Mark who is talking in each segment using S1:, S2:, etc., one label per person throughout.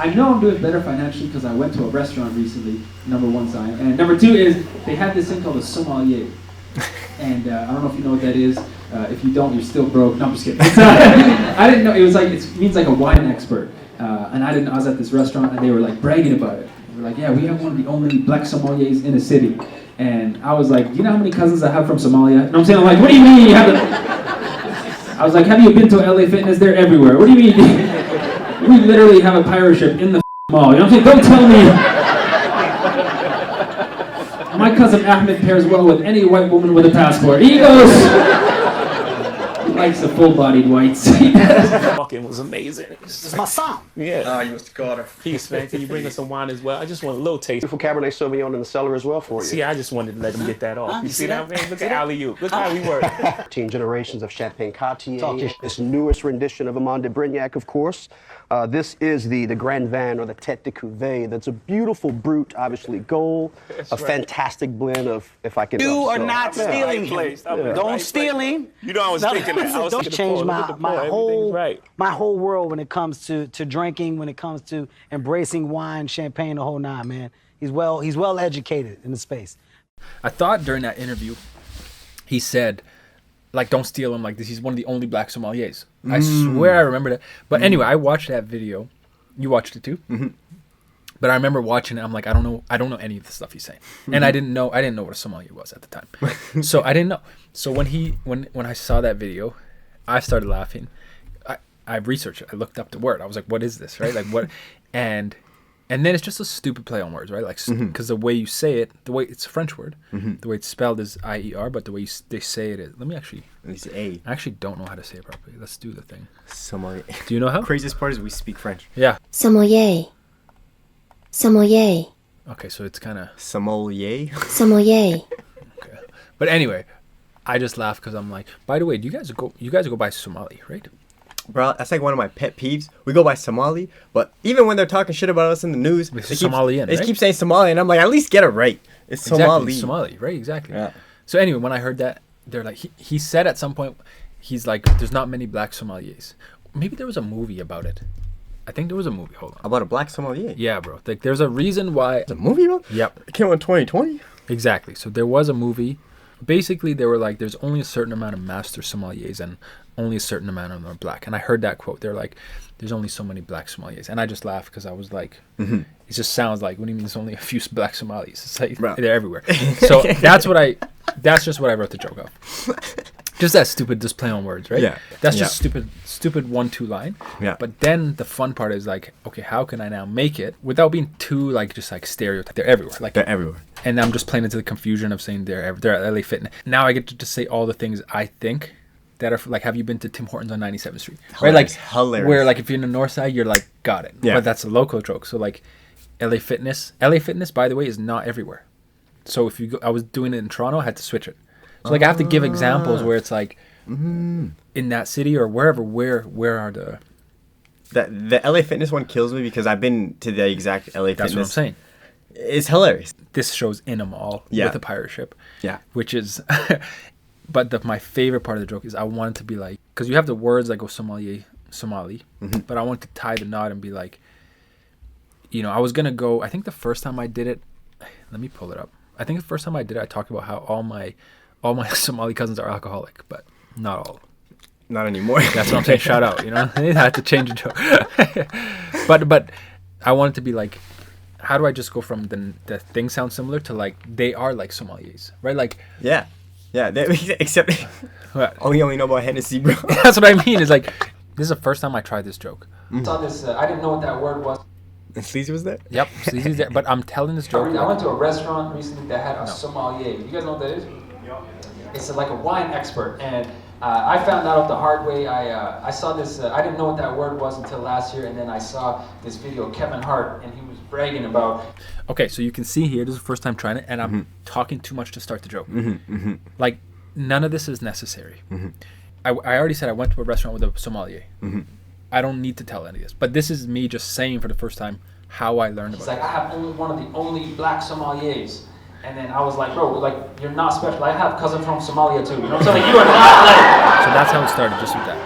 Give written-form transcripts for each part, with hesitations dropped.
S1: I know I'm doing better financially because I went to a restaurant recently, number one sign. And number two is they had this thing called a sommelier. And I don't know if you know what that is. If you don't, you're still broke. No, I'm just kidding. I didn't know. It was like, it means like a wine expert. And I was at this restaurant and they were like bragging about it. They were like, yeah, we have one of the only black sommeliers in the city. And I was like, do you know how many cousins I have from Somalia? And I'm saying, I'm like, what do you mean you have I was like, have you been to LA Fitness? They're everywhere. What do you mean? We literally have a pirate ship in the mall. You know what I'm saying? Don't tell me. My cousin Ahmed pairs well with any white woman with a passport. He goes. He likes the full-bodied whites.
S2: Fucking was amazing.
S3: This is my son.
S2: Yeah.
S4: You Mr. Carter.
S2: Peace, man. Can you bring us some wine as well? I just want a little taste.
S4: Beautiful Cabernet Sauvignon in the cellar as well for you.
S2: See, I just wanted to let him get that off. You see that, man? Look at alley-oop. Look how we work.
S4: 13 generations of Champagne Cartier. This newest rendition of Amand de Brignac, of course. This is the Grand Van or the Tête de Cuvée. That's a beautiful brut, obviously gold.
S2: That's
S4: a
S2: right.
S4: fantastic blend of, if I can.
S3: You are not stealing him.
S2: Place.
S3: Don't steal him.
S2: You know I was thinking that. I was
S3: Don't
S2: thinking
S3: change my whole world when it comes to drinking, when it comes to embracing wine, champagne, the whole nine, man. He's well educated in the space.
S5: I thought during that interview, he said, like, don't steal him like this. He's one of the only black sommeliers. I swear I remember that. But anyway, I watched that video. You watched it too? Mm-hmm. But I remember watching it. I'm like, I don't know any of the stuff he's saying. Mm-hmm. And I didn't know what a sommelier was at the time. So I didn't know. So when I saw that video, I started laughing. I researched it. I looked up the word. I was like, what is this, right? Like what? And then it's just a stupid play on words, right? Like, because the way you say it, the way it's a French word, the way it's spelled is I-E-R, but the way they say it is. Let me actually.
S6: It's A.
S5: I actually don't know how to say it properly. Let's do the thing.
S6: Sommelier.
S5: Do you know how?
S6: Craziest part is we speak French.
S5: Yeah.
S7: Sommelier. Sommelier.
S5: Okay, so it's kind of.
S6: Sommelier.
S7: Sommelier.
S5: Okay. But anyway, I just laugh because I'm like, by the way, you guys go by Somali, right?
S6: Bro, that's like one of my pet peeves. We go by Somali, but even when they're talking shit about us in the news, they keep saying Somali, and I'm like, at least get it right. It's Somali.
S5: Somali, right? Exactly.
S6: Yeah.
S5: So anyway, when I heard that, they're like, he said at some point, he's like, there's not many black sommeliers. Maybe there was a movie about it. I think there was a movie. Hold on.
S6: About a black sommelier?
S5: Yeah, bro. Like, there's a reason why.
S6: There's a movie about it?
S5: Yep.
S6: It came out in 2020?
S5: Exactly. So there was a movie. Basically, they were like, there's only a certain amount of master sommeliers and only a certain amount of them are black. And I heard that quote. They're like, there's only so many black sommeliers. And I just laughed because I was like, it just sounds like, what do you mean there's only a few black Somalis? It's like, they're everywhere. So that's just what I wrote the joke of. Just that stupid just play on words, right?
S6: Yeah.
S5: That's just stupid 1-2 line.
S6: Yeah.
S5: But then the fun part is like, okay, how can I now make it without being too like just like stereotype? They're everywhere. Like
S6: they're everywhere.
S5: And I'm just playing into the confusion of saying they're at LA Fitness. Now I get to just say all the things I think that are like, have you been to Tim Hortons on 97th Street?
S6: Hilarious.
S5: Right? Like
S6: Hilarious.
S5: Where like if you're in the north side, you're like, got it.
S6: Yeah.
S5: But that's a local joke. So like LA Fitness, by the way, is not everywhere. So if you go, I was doing it in Toronto, I had to switch it. So like I have to give examples where it's like in that city or wherever, where are
S6: the LA Fitness one kills me because I've been to the exact LA Fitness.
S5: That's what I'm saying.
S6: It's hilarious.
S5: This show's in a mall with a pirate ship.
S6: Yeah.
S5: Which is, but my favorite part of the joke is I want it to be like, because you have the words that go Somali, but I want to tie the knot and be like, you know, I was going to go, I think the first time I did it, let me pull it up. I think the first time I did it, I talked about how all my Somali cousins are alcoholic, but not all.
S6: Not anymore.
S5: That's what I'm saying. Shout out, you know? I had to change the joke. but I wanted to be like, how do I just go from the thing sounds similar to like they are like sommeliers, right? Like
S6: yeah, except we only know about Hennessy, bro.
S5: That's what I mean. Is like this is the first time I tried this joke.
S1: I saw this. I didn't know what that word was.
S6: And Sleazy was there.
S5: Yep, Sleazy's there. But I'm telling this joke.
S1: I went to a restaurant recently that had a sommelier. You guys know what that is? It's like a wine expert, and I found out the hard way. I saw this. I didn't know what that word was until last year, and then I saw this video of Kevin Hart, and he was bragging about.
S5: Okay, so you can see here. This is the first time trying it, and I'm talking too much to start the joke. Like none of this is necessary. I already said I went to a restaurant with a sommelier. I don't need to tell any of this, but this is me just saying for the first time how I learned about it.
S1: It's like I have only one of the only black sommeliers. And then I was like, bro, like, you're not special. I have a cousin from Somalia too. You know what I'm saying? Like, you are not like...
S5: So that's how it started, just with that.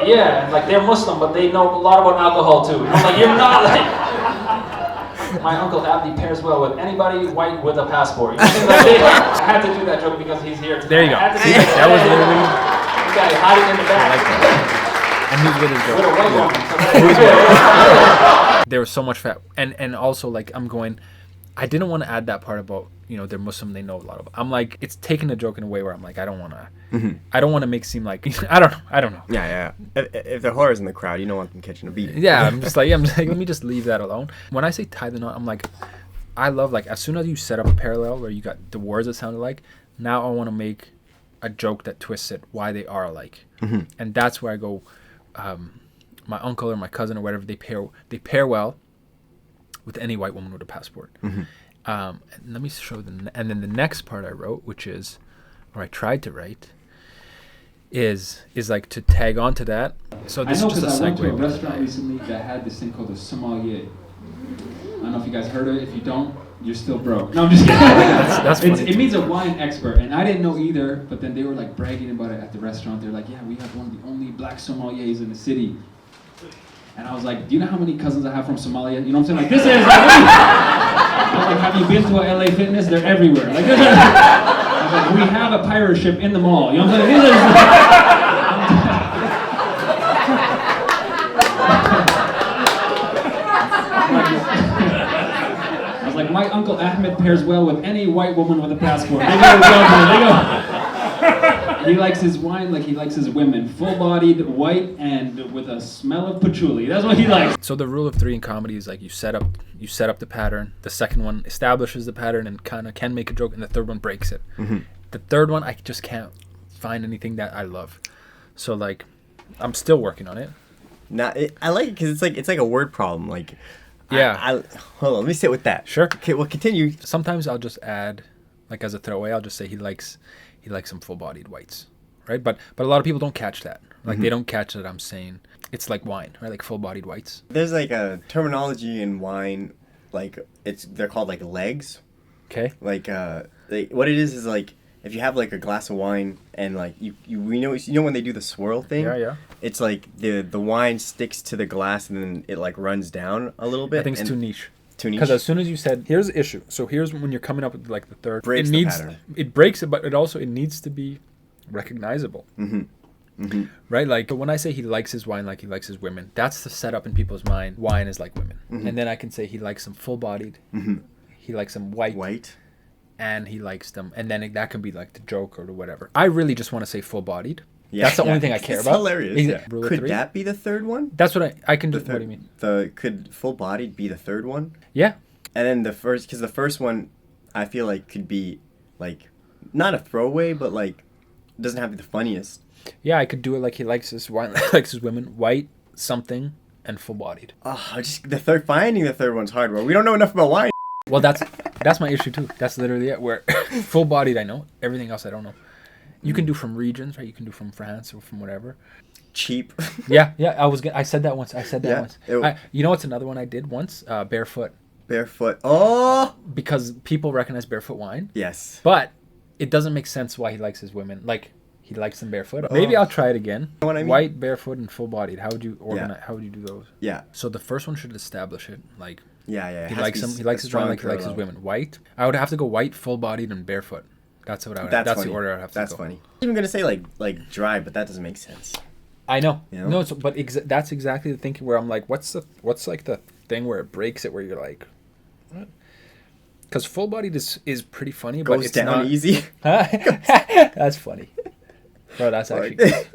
S1: Yeah, and like, they're Muslim, but they know a lot about alcohol too. You know, like, you're not like... My Uncle Abdi pairs well with anybody white with a passport. You know what I mean? I had to do that joke because he's here today.
S5: There you go. See, that was literally.
S1: This guy hiding in the back.
S5: And who's with his joke?
S1: With a white woman.
S5: There was so much fat, and also like I'm going. I didn't want to add that part about, you know, they're Muslim, they know a lot of. I'm like, it's taking the joke in a way where I'm like, I don't want to make it seem like I don't know.
S6: Yeah. If the whore is in the crowd, you don't want them catching a beat.
S5: Yeah, I'm just like, let me just leave that alone. When I say tie the knot, I'm like, I love like as soon as you set up a parallel where you got the words that sound alike, now I want to make a joke that twists it why they are alike, and that's where I go. My uncle or my cousin or whatever, they pair well with any white woman with a passport. And let me show them. And then the next part I wrote, which is, or I tried to write, is like to tag on to that. So this is just a segue.
S1: I went to a restaurant recently that had this thing called a Sommelier. I don't know if you guys heard of it. If you don't, you're still broke. No, I'm just kidding.
S5: That's funny.
S1: It means a wine expert, and I didn't know either. But then they were like bragging about it at the restaurant. They're like, "Yeah, we have one of the only black sommeliers in the city." And I was like, do you know how many cousins I have from Somalia? You know what I'm saying? Like, this is like, I'm like, have you been to a LA Fitness? They're everywhere. Like, this is, I was like, we have a pirate ship in the mall. You know what I'm saying? I was like, my Uncle Ahmed pairs well with any white woman with a passport. They go. He likes his wine like he likes his women, full-bodied, white, and with a smell of patchouli. That's what he likes.
S5: So the rule of three in comedy is like you set up the pattern. The second one establishes the pattern and kind of can make a joke, and the third one breaks it. The third one, I just can't find anything that I love. So like, I'm still working on it.
S6: I like it because it's like a word problem. Like,
S5: yeah.
S6: Hold on, let me sit with that.
S5: Sure.
S6: Okay, well, continue.
S5: Sometimes I'll just add, like as a throwaway, I'll just say he likes some full-bodied whites, right? But a lot of people don't catch that. Like they don't catch that I'm saying it's like wine, right? Like full-bodied whites.
S6: There's like a terminology in wine, like they're called like legs.
S5: Okay.
S6: Like what it is like if you have like a glass of wine and like you know when they do the swirl thing.
S5: Yeah.
S6: It's like the wine sticks to the glass and then it like runs down a little bit.
S5: I think it's too niche.
S6: Because
S5: as soon as you said, here's the issue. So here's when you're coming up with like the third.
S6: Breaks the pattern.
S5: It breaks it, but it needs to be recognizable. Right? Like when I say he likes his wine like he likes his women, that's the setup in people's mind. Wine is like women. And then I can say he likes them full-bodied. He likes them white. And he likes them. And then that can be like the joke or the whatever. I really just want to say full-bodied. Yeah, that's the only thing I care about.
S6: It's hilarious. Could that be the third one?
S5: That's what I can do. What do you mean?
S6: Could full-bodied be the third one?
S5: Yeah.
S6: And then the first one, I feel like could be like not a throwaway, but like doesn't have to be the funniest.
S5: Yeah, I could do it like he likes his wine, likes his women, white, something, and full-bodied.
S6: Oh, finding the third one's hard, bro. We don't know enough about wine.
S5: Well, that's my issue too. That's literally it. Where full-bodied, I know. Everything else, I don't know. You can do from regions, right? You can do from France or from whatever.
S6: Cheap.
S5: Yeah. I said that once. You know what's another one I did once? Barefoot.
S6: Barefoot. Oh.
S5: Because people recognize barefoot wine.
S6: Yes.
S5: But it doesn't make sense why he likes his women. Like he likes them barefoot. Maybe I'll try it again. You know what I mean? White, barefoot, and full-bodied. How would you organize? How would you do those?
S6: Yeah.
S5: So the first one should establish it. Like.
S6: Yeah.
S5: He likes them. He likes his wine like he likes his women. White. I would have to go white, full-bodied, and barefoot. That's what I would. That's the order I'd have to go.
S6: That's funny. I'm gonna say like dry, but that doesn't make sense.
S5: I know.
S6: You know?
S5: No, but that's exactly the thinking where I'm like, what's like the thing where it breaks it, where you're like, what? Because full-bodied is pretty funny, but it's
S6: down
S5: not
S6: easy.
S5: That's funny, bro. That's actually good.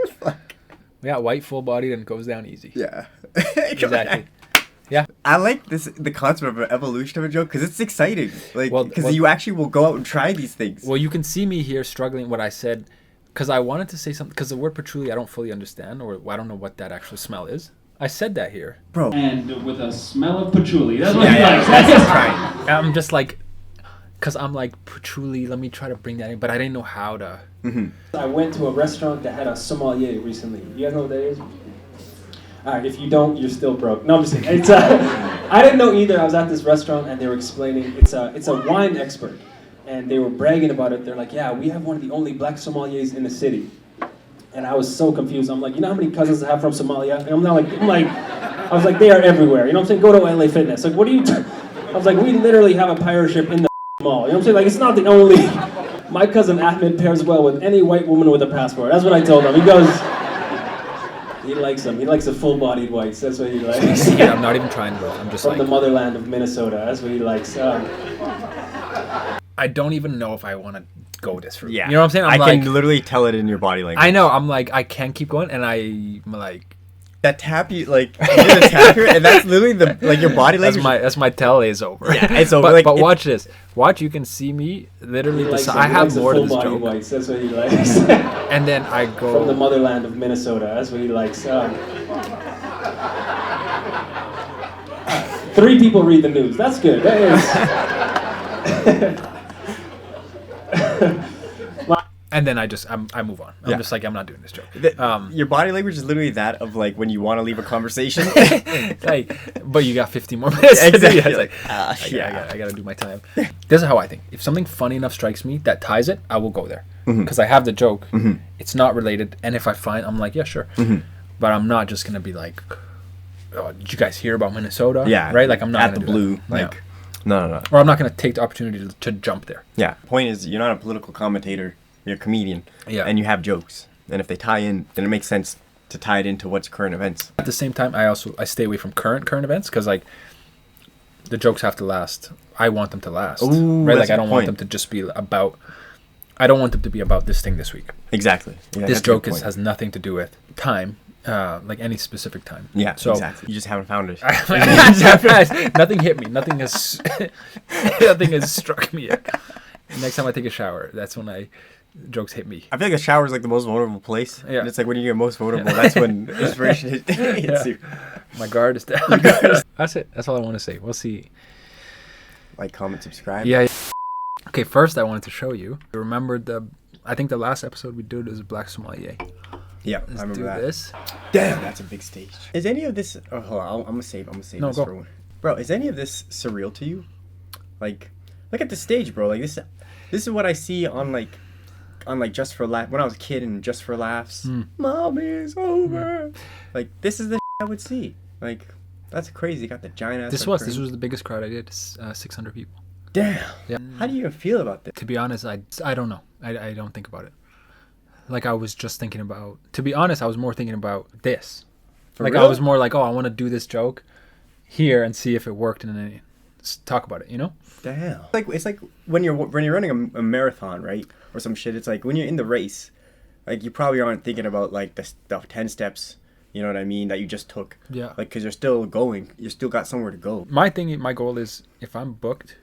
S5: Yeah, white full-bodied and goes down easy.
S6: Yeah,
S5: exactly. Yeah,
S6: I like the concept of an evolution of a joke because it's exciting. Like, because you actually will go out and try these things.
S5: Well, you can see me here struggling what I said, because I wanted to say something. Because the word patchouli, I don't fully understand, or I don't know what that actual smell is. I said that here,
S6: bro.
S1: And with a smell of patchouli. That's what he likes.
S5: I'm just like, because I'm like patchouli. Let me try to bring that in, but I didn't know how to.
S1: I went to a restaurant that had a sommelier recently. You guys know what that is? All right, if you don't, you're still broke. No, I'm just kidding. I didn't know either. I was at this restaurant and they were explaining it's a wine expert, and they were bragging about it. They're like, yeah, we have one of the only black sommeliers in the city. And I was so confused. I'm like, you know how many cousins I have from Somalia? And I was like, they are everywhere. You know what I'm saying? Go to LA Fitness. Like, what are you?
S8: I was like, we literally have a pirate ship in the mall. You know what I'm saying? Like, it's not the only... My cousin Ahmed pairs well with any white woman with a passport. That's what I told him. He goes... He likes them. He likes the full-bodied whites. That's what he likes.
S5: Yeah, I'm not even trying to. I'm just
S8: from
S5: like...
S8: the motherland of Minnesota. That's what he likes.
S5: I don't even know if I want to go this route.
S6: Yeah.
S5: You know what I'm saying?
S6: I can literally tell it in your body language.
S5: I know. I'm like, I can't keep going, and I'm like...
S6: That tap you like you did a tap here, and that's literally the like your body language.
S5: That's my tell is over.
S6: Yeah, it's over.
S5: But watch this. Watch, you can see me literally. I have more to this joke.
S8: Whites. That's what he likes.
S5: And then I go
S8: from the motherland of Minnesota. That's what he likes. 3 people read the news. That's good. That is.
S5: And then I move on. I'm just like, I'm not doing this joke.
S6: Your body language is literally that of like when you want to leave a conversation.
S5: Like, but you got 15 more minutes.
S6: Exactly.
S5: It's like, I gotta do my time. This is how I think. If something funny enough strikes me that ties it, I will go there. Because I have the joke. It's not related. And if I find, I'm like, yeah, sure. But I'm not just gonna be like, oh, did you guys hear about Minnesota?
S6: Yeah.
S5: Right? Like, I'm not
S6: at the blue. Like, no.
S5: Or I'm not gonna take the opportunity to jump there.
S6: Yeah. Point is, you're not a political commentator. You're a comedian, and you have jokes, and if they tie in, then it makes sense to tie it into what's current events.
S5: At the same time, I stay away from current events because like the jokes have to last. I want them to last, right? Like I don't want them to just be about. I don't want them to be about this thing this week.
S6: Exactly.
S5: Yeah, this joke has nothing to do with time, like any specific time.
S6: Yeah. So exactly. You just haven't found it.
S5: Nothing hit me. Nothing has struck me yet. Next time I take a shower, that's when jokes hit me.
S6: I feel like a shower is like the most vulnerable place. Yeah. And it's like when you're most vulnerable, that's when inspiration hits you.
S5: My guard is down. That's it. That's all I want to say. We'll see.
S6: Like, comment, subscribe.
S5: Yeah. Okay, first I wanted to show you. Remember I think the last episode we did was Black Sommelier.
S6: Yeah,
S5: Let's
S6: I remember that.
S5: This.
S6: Damn, that's a big stage. Is any of this... Oh, hold on. I'm gonna save this for one. Bro, is any of this surreal to you? Like, look at the stage, bro. Like, this is what I see on Just for Laughs. When I was a kid and Just for Laughs. Mommy is over. Like, this is the I would see. Like, that's crazy. You got the giant ass.
S5: This was the biggest crowd I did. 600 people.
S6: Damn.
S5: Yeah.
S6: How do you feel about this?
S5: To be honest, I don't know. I don't think about it. Like, I was just thinking about... To be honest, I was more thinking about this. For real? I was more like, oh, I want to do this joke here and see if it worked and then talk about it, you know?
S6: Damn. It's like when you're running a marathon, right? Or some shit. It's like when you're in the race, like you probably aren't thinking about like the 10 steps, you know what I mean, that you just took.
S5: Yeah.
S6: Like, because you're still going. You still got somewhere to go.
S5: My goal is if I'm booked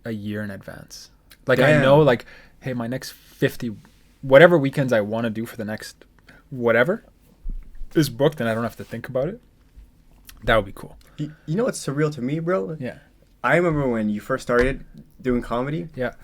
S5: a year in advance. Like,
S6: Damn.
S5: I know, like, hey, my next 50, whatever weekends I want to do for the next whatever is booked and I don't have to think about it. That would be cool.
S6: You know what's surreal to me, bro?
S5: Yeah.
S6: I remember when you first started doing comedy.
S5: Yeah.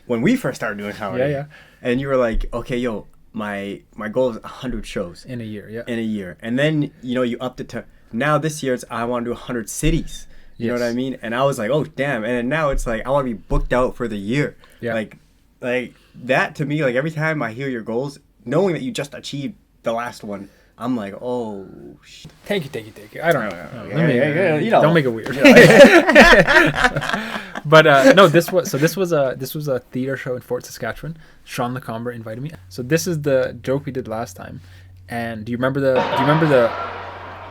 S6: When we first started doing comedy.
S5: Yeah.
S6: And you were like, okay, yo, my goal is 100 shows.
S5: In a year, yeah.
S6: In a year. And then, you upped it to, now this year I want to do 100 cities. You know what I mean? And I was like, oh, damn. And then now it's like, I want to be booked out for the year.
S5: Yeah.
S6: Like that to me, like every time I hear your goals, knowing that you just achieved the last one, I'm like, oh, shit.
S5: Thank you. I don't know.
S6: Don't
S5: make it weird. But no, this was a theater show in Fort Saskatchewan. Sean LeComber invited me. So this is the joke we did last time. And do you remember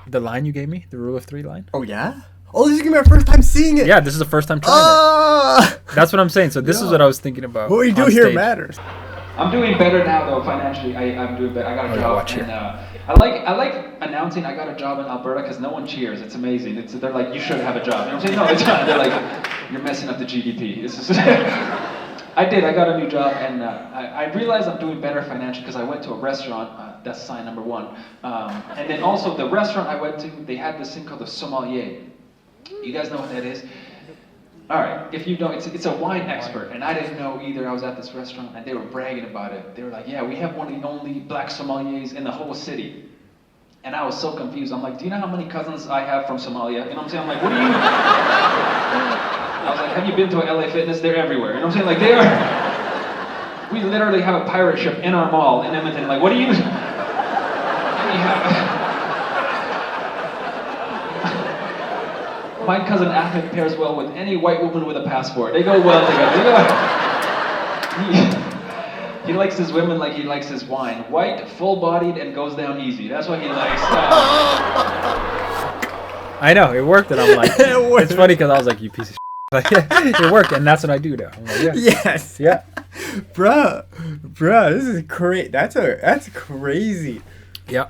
S5: the line you gave me? The rule of 3 line?
S6: Oh yeah? Oh, this is gonna be our first time seeing it.
S5: Yeah, this is the first time trying it. That's what I'm saying. So this is what I was thinking about.
S6: What we do here matters.
S1: I'm doing better now though financially. I'm doing better. I got a job. And, I like announcing I got a job in Alberta because no one cheers. It's amazing. They're like, you should have a job. You know what I'm saying? No, it's not. They're like, you're messing up the GDP. I got a new job, and I realized I'm doing better financially because I went to a restaurant. That's sign number 1. And then also the restaurant I went to, they had this thing called the Sommelier. You guys know what that is? All right, if you don't, it's a wine expert, and I didn't know either. I was at this restaurant, and they were bragging about it. They were like, yeah, we have one of the only black sommeliers in the whole city. And I was so confused. I'm like, do you know how many cousins I have from Somalia? You know what I'm saying? I'm like, what do you... I was like, have you been to a LA Fitness? They're everywhere. You know what I'm saying? Like, they are... We literally have a pirate ship in our mall in Edmonton. Like, what do you... My cousin Ahmed pairs well with any white woman with a passport. They go well together. He likes his women like he likes his wine. White, full-bodied, and goes down easy. That's what he likes.
S5: I know, it worked, and I'm like, it's funny because I was like, you piece of shit. Like, it worked, and that's what I do now. I'm like, yeah.
S6: Yes.
S5: Yeah.
S6: Bruh, this is crazy. That's crazy.
S5: Yeah.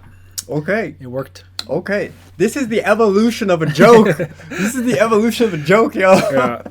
S6: Okay.
S5: It worked.
S6: Okay. This is the evolution of a joke. This is the evolution of a joke, yo.
S5: Yeah.